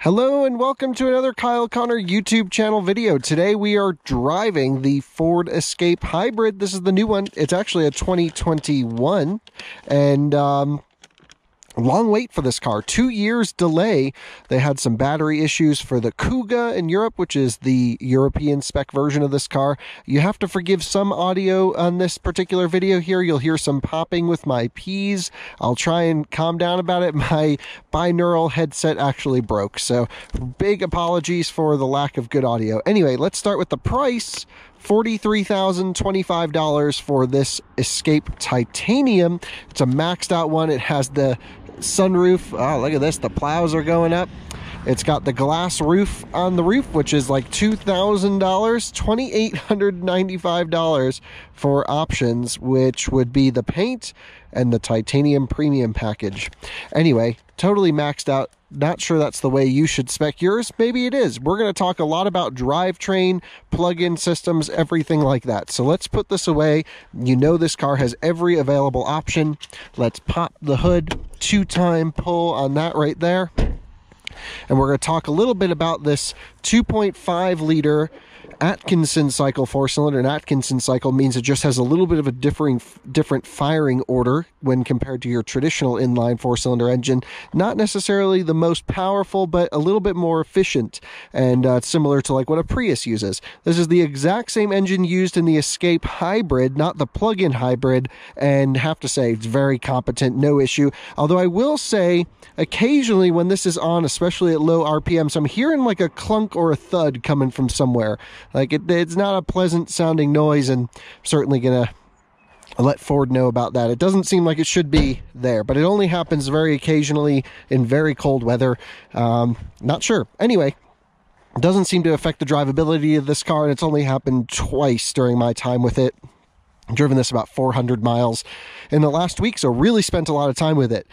Hello and welcome to another Kyle Connor YouTube channel video. Today we are driving the Ford Escape Hybrid. This is the new one. It's actually a 2021 and long wait for this car. 2 years delay. They had some battery issues for the Kuga in Europe, which is the European spec version of this car. You have to forgive some audio on this particular video here. You'll hear some popping with my P's. I'll try and calm down about it. My binaural headset actually broke, so big apologies for the lack of good audio. Anyway, let's start with the price. $43,025 for this Escape Titanium. It's a maxed out one. It has the sunroof. Oh, look at this. The plows are going up. It's got the glass roof on the roof, which is like $2,000, $2,895 for options, which would be the paint and the titanium premium package. Anyway, totally maxed out. Not sure that's the way you should spec yours. Maybe it is. We're going to talk a lot about drivetrain, plug-in systems, everything like that. So let's put this away. You know this car has every available option. Let's pop the hood, 2-time pull on that right there. And we're going to talk a little bit about this 2.5 liter Atkinson cycle 4-cylinder. An Atkinson cycle means it just has a little bit of a different firing order when compared to your traditional inline 4-cylinder engine. Not necessarily the most powerful, but a little bit more efficient, and similar to like what a Prius uses. This is the exact same engine used in the Escape Hybrid, not the plug-in hybrid, and have to say it's very competent, no issue. Although I will say occasionally when this is on, especially at low RPMs, I'm hearing like a clunk or a thud coming from somewhere. Like it's not a pleasant sounding noise, and I'm certainly gonna let Ford know about that. It doesn't seem like it should be there, but it only happens very occasionally in very cold weather. Not sure. Anyway, it doesn't seem to affect the drivability of this car, and it's only happened twice during my time with it. I've driven this about 400 miles in the last week, so really spent a lot of time with it.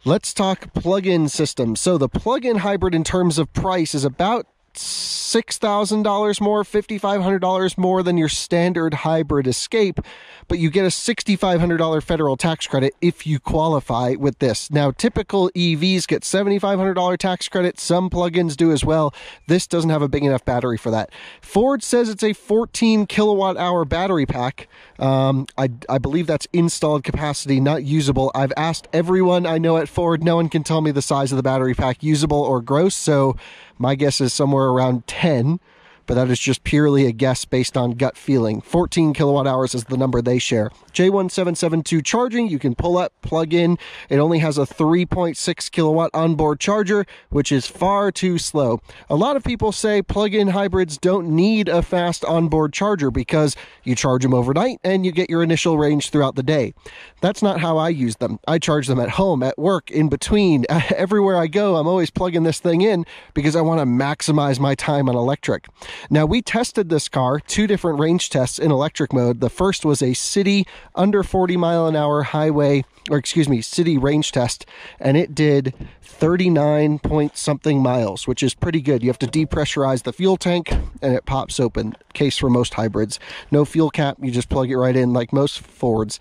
Let's talk plug-in systems. So the plug-in hybrid in terms of price is about $6,000 more, $5,500 more than your standard hybrid Escape, but you get a $6,500 federal tax credit if you qualify with this. Now, typical EVs get $7,500 tax credit. Some plugins do as well. This doesn't have a big enough battery for that. Ford says it's a 14 kilowatt hour battery pack. I believe that's installed capacity, not usable. I've asked everyone I know at Ford. No one can tell me the size of the battery pack, usable or gross, so my guess is somewhere around 10, but that is just purely a guess based on gut feeling. 14 kilowatt hours is the number they share. J1772 charging, you can pull up, plug in. It only has a 3.6 kilowatt onboard charger, which is far too slow. A lot of people say plug-in hybrids don't need a fast onboard charger because you charge them overnight and you get your initial range throughout the day. That's not how I use them. I charge them at home, at work, in between. Everywhere I go, I'm always plugging this thing in because I want to maximize my time on electric. Now, we tested this car, 2 different range tests in electric mode. The first was a city under 40 mile an hour highway, or excuse me, city range test, and it did 39 point something miles, which is pretty good. You have to depressurize the fuel tank and it pops open. Case for most hybrids. No fuel cap, you just plug it right in like most Fords.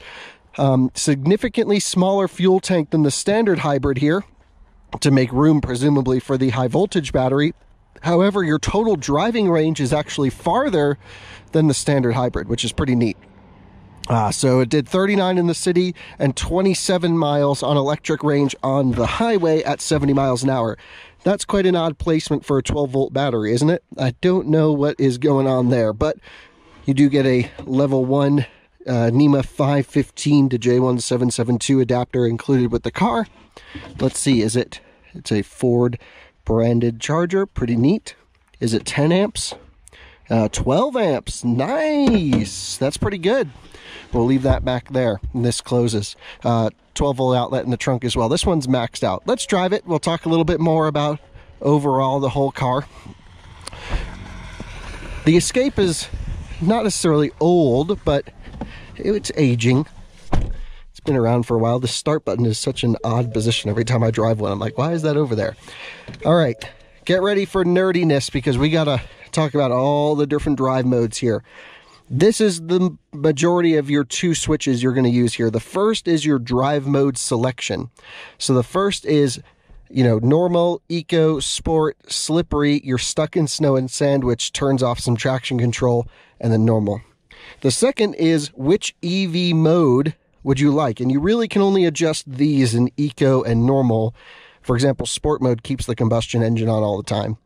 Significantly smaller fuel tank than the standard hybrid here to make room presumably for the high voltage battery. However, your total driving range is actually farther than the standard hybrid, which is pretty neat. So it did 39 in the city and 27 miles on electric range on the highway at 70 miles an hour. That's quite an odd placement for a 12-volt battery, isn't it? I don't know what is going on there, but you do get a level 1 NEMA 515 to J1772 adapter included with the car. Let's see, it's a Ford branded charger, pretty neat. Is it 10 amps? 12 amps, nice, that's pretty good. We'll leave that back there, and this closes. 12-volt outlet in the trunk as well. This one's maxed out. Let's drive it. We'll talk a little bit more about overall the whole car. The Escape is not necessarily old, but it's aging. It's been around for a while. The start button is such an odd position every time I drive one. I'm like, why is that over there? All right, get ready for nerdiness because we gotta talk about all the different drive modes here. This is the majority of your 2 switches you're going to use here. The first is your drive mode selection. So the first is You know, normal, eco, sport, slippery, you're stuck in snow and sand, which turns off some traction control, and then normal. The second is which EV mode would you like? And you really can only adjust these in eco and normal. For example, sport mode keeps the combustion engine on all the time.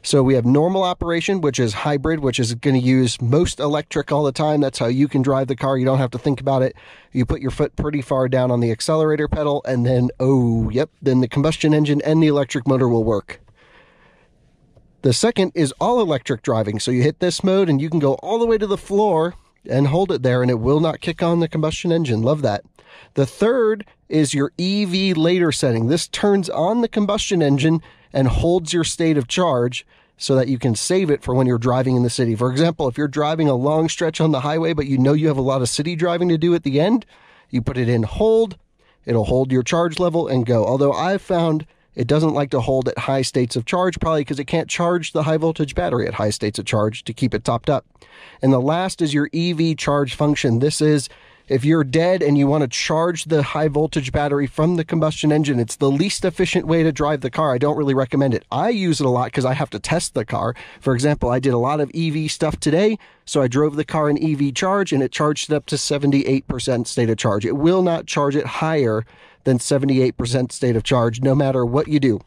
So we have normal operation, which is hybrid, which is going to use most electric all the time. That's how you can drive the car. You don't have to think about it. You put your foot pretty far down on the accelerator pedal, and then, oh, yep, then the combustion engine and the electric motor will work. The second is all electric driving. So you hit this mode and you can go all the way to the floor and hold it there, and it will not kick on the combustion engine. Love that. The third is your EV later setting. This turns on the combustion engine and holds your state of charge so that you can save it for when you're driving in the city. For example, if you're driving a long stretch on the highway, but you know you have a lot of city driving to do at the end, you put it in hold, it'll hold your charge level and go. Although I've found it doesn't like to hold at high states of charge, probably because it can't charge the high voltage battery at high states of charge to keep it topped up. And the last is your EV charge function. This is if you're dead and you want to charge the high voltage battery from the combustion engine. It's the least efficient way to drive the car. I don't really recommend it. I use it a lot because I have to test the car. For example, I did a lot of EV stuff today, so I drove the car in EV charge and it charged it up to 78% state of charge. It will not charge it higher than 78% state of charge, no matter what you do.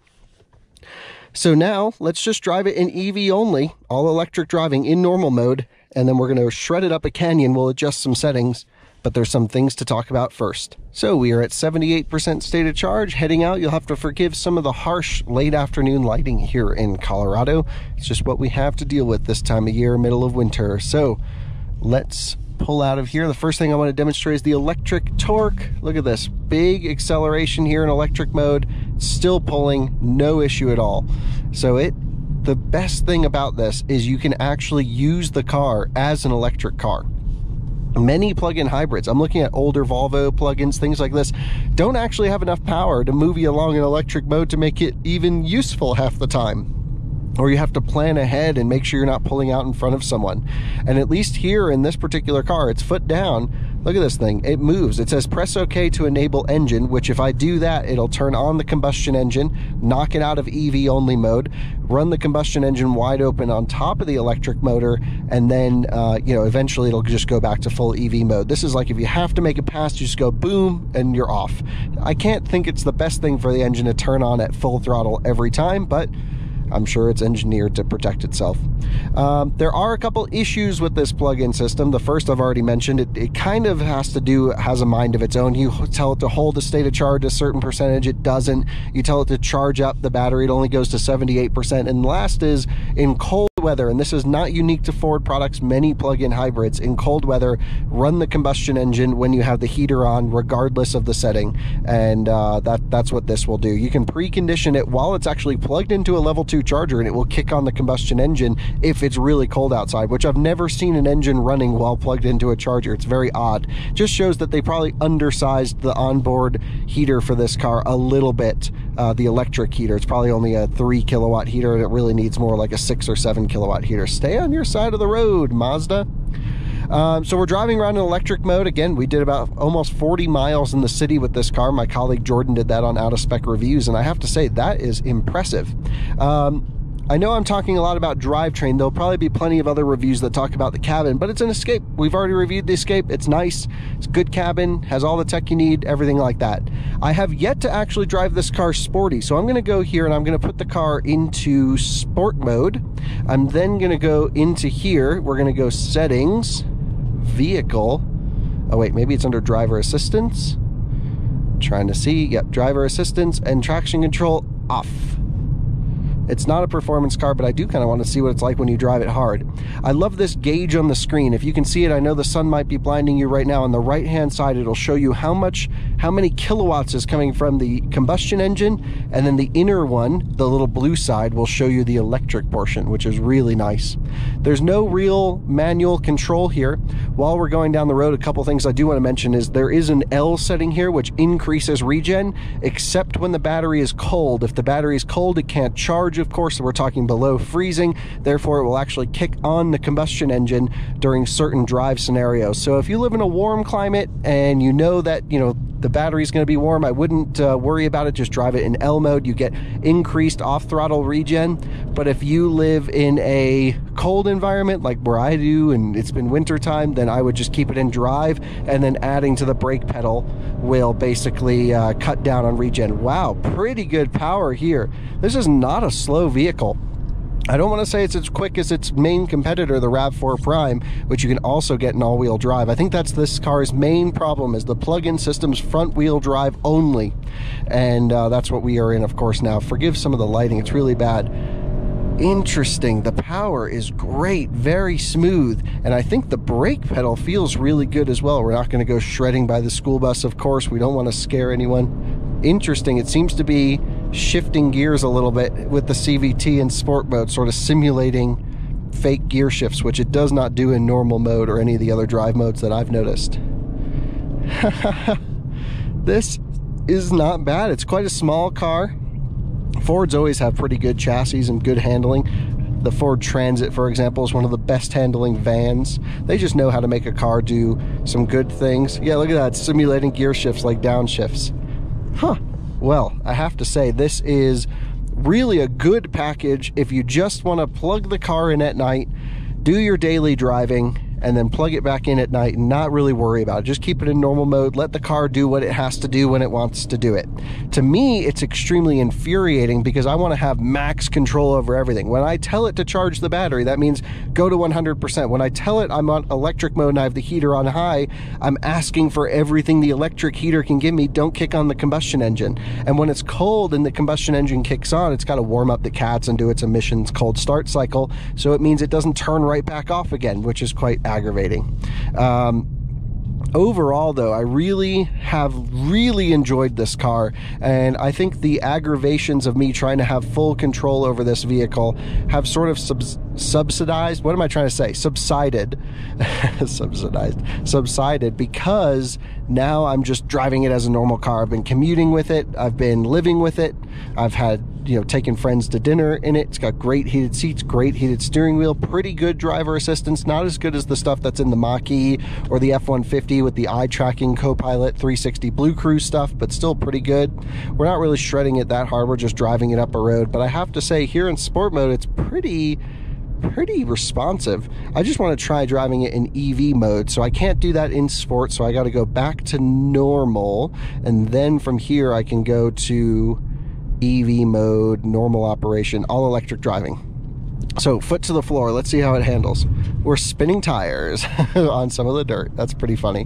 So now let's just drive it in EV only, all electric driving in normal mode, and then we're going to shred it up a canyon. We'll adjust some settings, but there's some things to talk about first. So we are at 78% state of charge. Heading out, you'll have to forgive some of the harsh late afternoon lighting here in Colorado. It's just what we have to deal with this time of year, middle of winter. So let's pull out of here. The first thing I want to demonstrate is the electric torque. Look at this big acceleration here in electric mode, still pulling, no issue at all. So the best thing about this is you can actually use the car as an electric car. Many plug-in hybrids, I'm looking at older Volvo plugins, things like this, don't actually have enough power to move you along in electric mode to make it even useful half the time. Or you have to plan ahead and make sure you're not pulling out in front of someone. And at least here in this particular car, it's foot down. Look at this thing, it moves. It says press OK to enable engine, which if I do that, it'll turn on the combustion engine, knock it out of EV only mode, run the combustion engine wide open on top of the electric motor, and then eventually it'll just go back to full EV mode. This is like if you have to make a pass, you just go boom and you're off. I can't think it's the best thing for the engine to turn on at full throttle every time, but I'm sure it's engineered to protect itself. There are a couple issues with this plug-in system. The first I've already mentioned. It kind of has a mind of its own. You tell it to hold a state of charge a certain percentage, it doesn't. You tell it to charge up the battery, it only goes to 78%. And last is in cold weather, and this is not unique to Ford products, many plug-in hybrids, in cold weather, run the combustion engine when you have the heater on, regardless of the setting. And that's what this will do. You can precondition it while it's actually plugged into a level 2 charger, and it will kick on the combustion engine if it's really cold outside, which I've never seen an engine running while plugged into a charger. It's very odd. Just shows that they probably undersized the onboard heater for this car a little bit. The electric heater, it's probably only a 3 kilowatt heater, and it really needs more like a 6 or 7 kilowatt heater. Stay on your side of the road, Mazda. So we're driving around in electric mode. Again, we did about almost 40 miles in the city with this car. My colleague Jordan did that on Out of Spec Reviews, and I have to say that is impressive. I know I'm talking a lot about drivetrain. There'll probably be plenty of other reviews that talk about the cabin, but it's an Escape. We've already reviewed the Escape. It's nice. It's a good cabin, has all the tech you need, everything like that. I have yet to actually drive this car sporty, so I'm going to go here and I'm going to put the car into sport mode. I'm then going to go into here. We're going to go settings, vehicle. Oh wait, maybe it's under driver assistance. Trying to see. Yep, driver assistance and traction control off. It's not a performance car, but I do kind of want to see what it's like when you drive it hard. I love this gauge on the screen. If you can see it, I know the sun might be blinding you right now. On the right-hand side, it'll show you how many kilowatts is coming from the combustion engine, and then the inner one, the little blue side, will show you the electric portion, which is really nice. There's no real manual control here. While we're going down the road, a couple things I do want to mention is there is an L setting here, which increases regen, except when the battery is cold. If the battery is cold, it can't charge. Of course, we're talking below freezing, therefore it will actually kick on the combustion engine during certain drive scenarios. So if you live in a warm climate and you know that the battery's going to be warm, I wouldn't worry about it. Just drive it in L mode. You get increased off-throttle regen. But if you live in a cold environment like where I do and it's been wintertime, then I would just keep it in drive, and then adding to the brake pedal will basically cut down on regen. Wow, pretty good power here. This is not a slow vehicle. I don't want to say it's as quick as its main competitor, the RAV4 Prime, which you can also get in all-wheel drive. I think that's this car's main problem, is the plug-in system's front-wheel drive only. And that's what we are in, of course, now. Forgive some of the lighting. It's really bad. Interesting. The power is great, very smooth, and I think the brake pedal feels really good as well. We're not going to go shredding by the school bus, of course. We don't want to scare anyone. Interesting. It seems to be shifting gears a little bit with the CVT in sport mode, sort of simulating fake gear shifts, which it does not do in normal mode or any of the other drive modes that I've noticed. This is not bad. It's quite a small car. Fords always have pretty good chassis and good handling. The Ford Transit, for example, is one of the best handling vans. They just know how to make a car do some good things. Yeah, look at that, simulating gear shifts like downshifts. Huh. Well, I have to say, this is really a good package if you just want to plug the car in at night, do your daily driving, and then plug it back in at night and not really worry about it. Just keep it in normal mode. Let the car do what it has to do when it wants to do it. To me, it's extremely infuriating because I want to have max control over everything. When I tell it to charge the battery, that means go to 100%. When I tell it I'm on electric mode and I have the heater on high, I'm asking for everything the electric heater can give me. Don't kick on the combustion engine. And when it's cold and the combustion engine kicks on, it's got to warm up the cats and do its emissions cold start cycle. So it means it doesn't turn right back off again, which is quite aggravating. Overall, though, I have really enjoyed this car, and I think the aggravations of me trying to have full control over this vehicle have sort of subsided. What am I trying to say? Subsided. Subsided, because now I'm just driving it as a normal car. I've been commuting with it. I've been living with it. I've had, taken friends to dinner in it. It's got great heated seats, great heated steering wheel, pretty good driver assistance. Not as good as the stuff that's in the Mach-E or the F-150 with the eye-tracking Copilot 360 Blue Cruise stuff, but still pretty good. We're not really shredding it that hard. We're just driving it up a road. But I have to say, here in sport mode, it's pretty responsive. I just want to try driving it in EV mode, so I can't do that in sport, so I got to go back to normal, and then from here I can go to EV mode, normal operation, all electric driving. So foot to the floor, let's see how it handles. We're spinning tires on some of the dirt. That's pretty funny.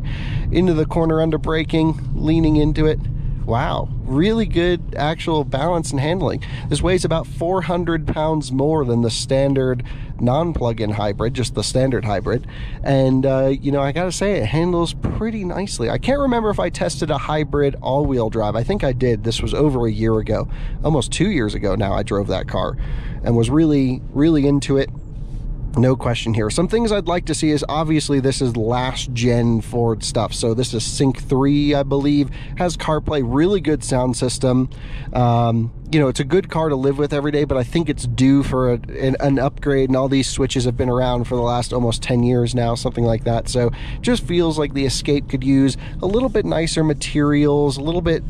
Into the corner under braking, leaning into it. Wow, really good actual balance and handling. This weighs about 400 pounds more than the standard non-plug-in hybrid, just the standard hybrid. And, I gotta say, it handles pretty nicely. I can't remember if I tested a hybrid all-wheel drive. I think I did. This was over a year ago. Almost 2 years ago now I drove that car and was really, really into it. No question here. Some things I'd like to see is, obviously, this is last gen Ford stuff. So this is Sync 3, I believe, has CarPlay, really good sound system. It's a good car to live with every day, but I think it's due for an upgrade, and all these switches have been around for the last almost 10 years now, something like that. So it just feels like the Escape could use a little bit nicer materials, a little bit,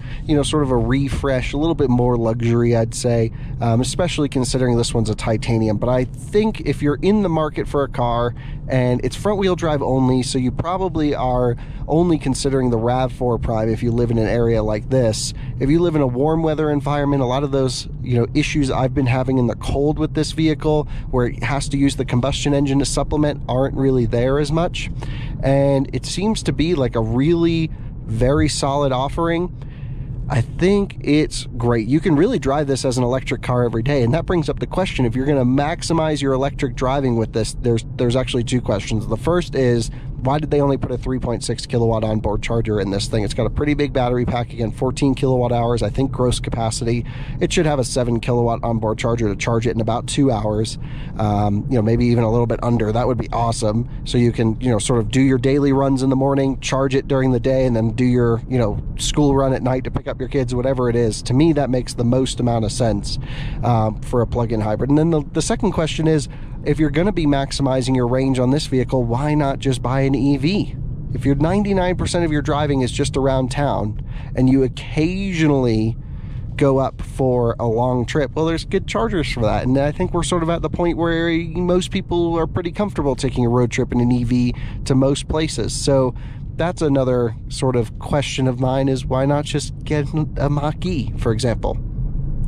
sort of a refresh, a little bit more luxury, I'd say, especially considering this one's a titanium. But I think if you're in the market for a car, and it's front wheel drive only, so you probably are only considering the RAV4 Prime if you live in an area like this. If you live in a warm weather environment, a lot of those issues I've been having in the cold with this vehicle, where it has to use the combustion engine to supplement, aren't really there as much. And it seems to be like a really very solid offering. I think it's great. You can really drive this as an electric car every day, and that brings up the question, if you're going to maximize your electric driving with this, there's actually two questions. The first is, why did they only put a 3.6 kilowatt onboard charger in this thing? It's got a pretty big battery pack, again, 14 kilowatt hours, I think, gross capacity. It should have a 7 kilowatt onboard charger to charge it in about 2 hours, maybe even a little bit under. That would be awesome. So you can, sort of do your daily runs in the morning, charge it during the day, and then do your, school run at night to pick up your kids, whatever it is. To me, that makes the most amount of sense for a plug-in hybrid. And then the second question is, if you're going to be maximizing your range on this vehicle, why not just buy an EV? If you're 99% of your driving is just around town and you occasionally go up for a long trip, well, there's good chargers for that. And I think we're sort of at the point where most people are pretty comfortable taking a road trip in an EV to most places. So that's another sort of question of mine, is why not just get a Mach-E, for example,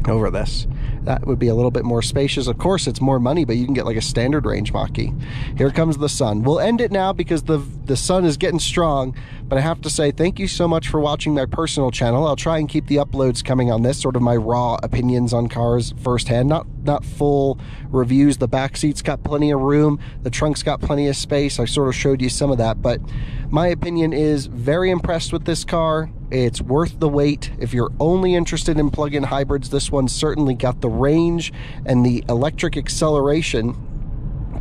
over this? That would be a little bit more spacious. Of course, it's more money, but you can get like a standard range Mach-E. Here comes the sun. We'll end it now because the sun is getting strong, but I have to say thank you so much for watching my personal channel. I'll try and keep the uploads coming on this, sort of my raw opinions on cars firsthand, not full reviews. The back seat's got plenty of room, the trunk's got plenty of space. I sort of showed you some of that, but my opinion is very impressed with this car. It's worth the wait. If you're only interested in plug-in hybrids, this one's certainly got the range and the electric acceleration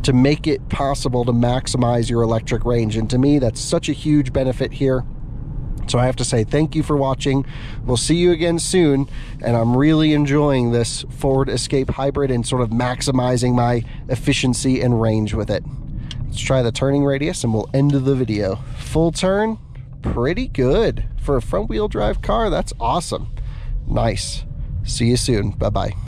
to make it possible to maximize your electric range. And to me, that's such a huge benefit here. So I have to say thank you for watching. We'll see you again soon. And I'm really enjoying this Ford Escape Hybrid and sort of maximizing my efficiency and range with it. Let's try the turning radius and we'll end the video. Full turn, pretty good. For a front-wheel drive car, that's awesome. Nice. See you soon. Bye-bye.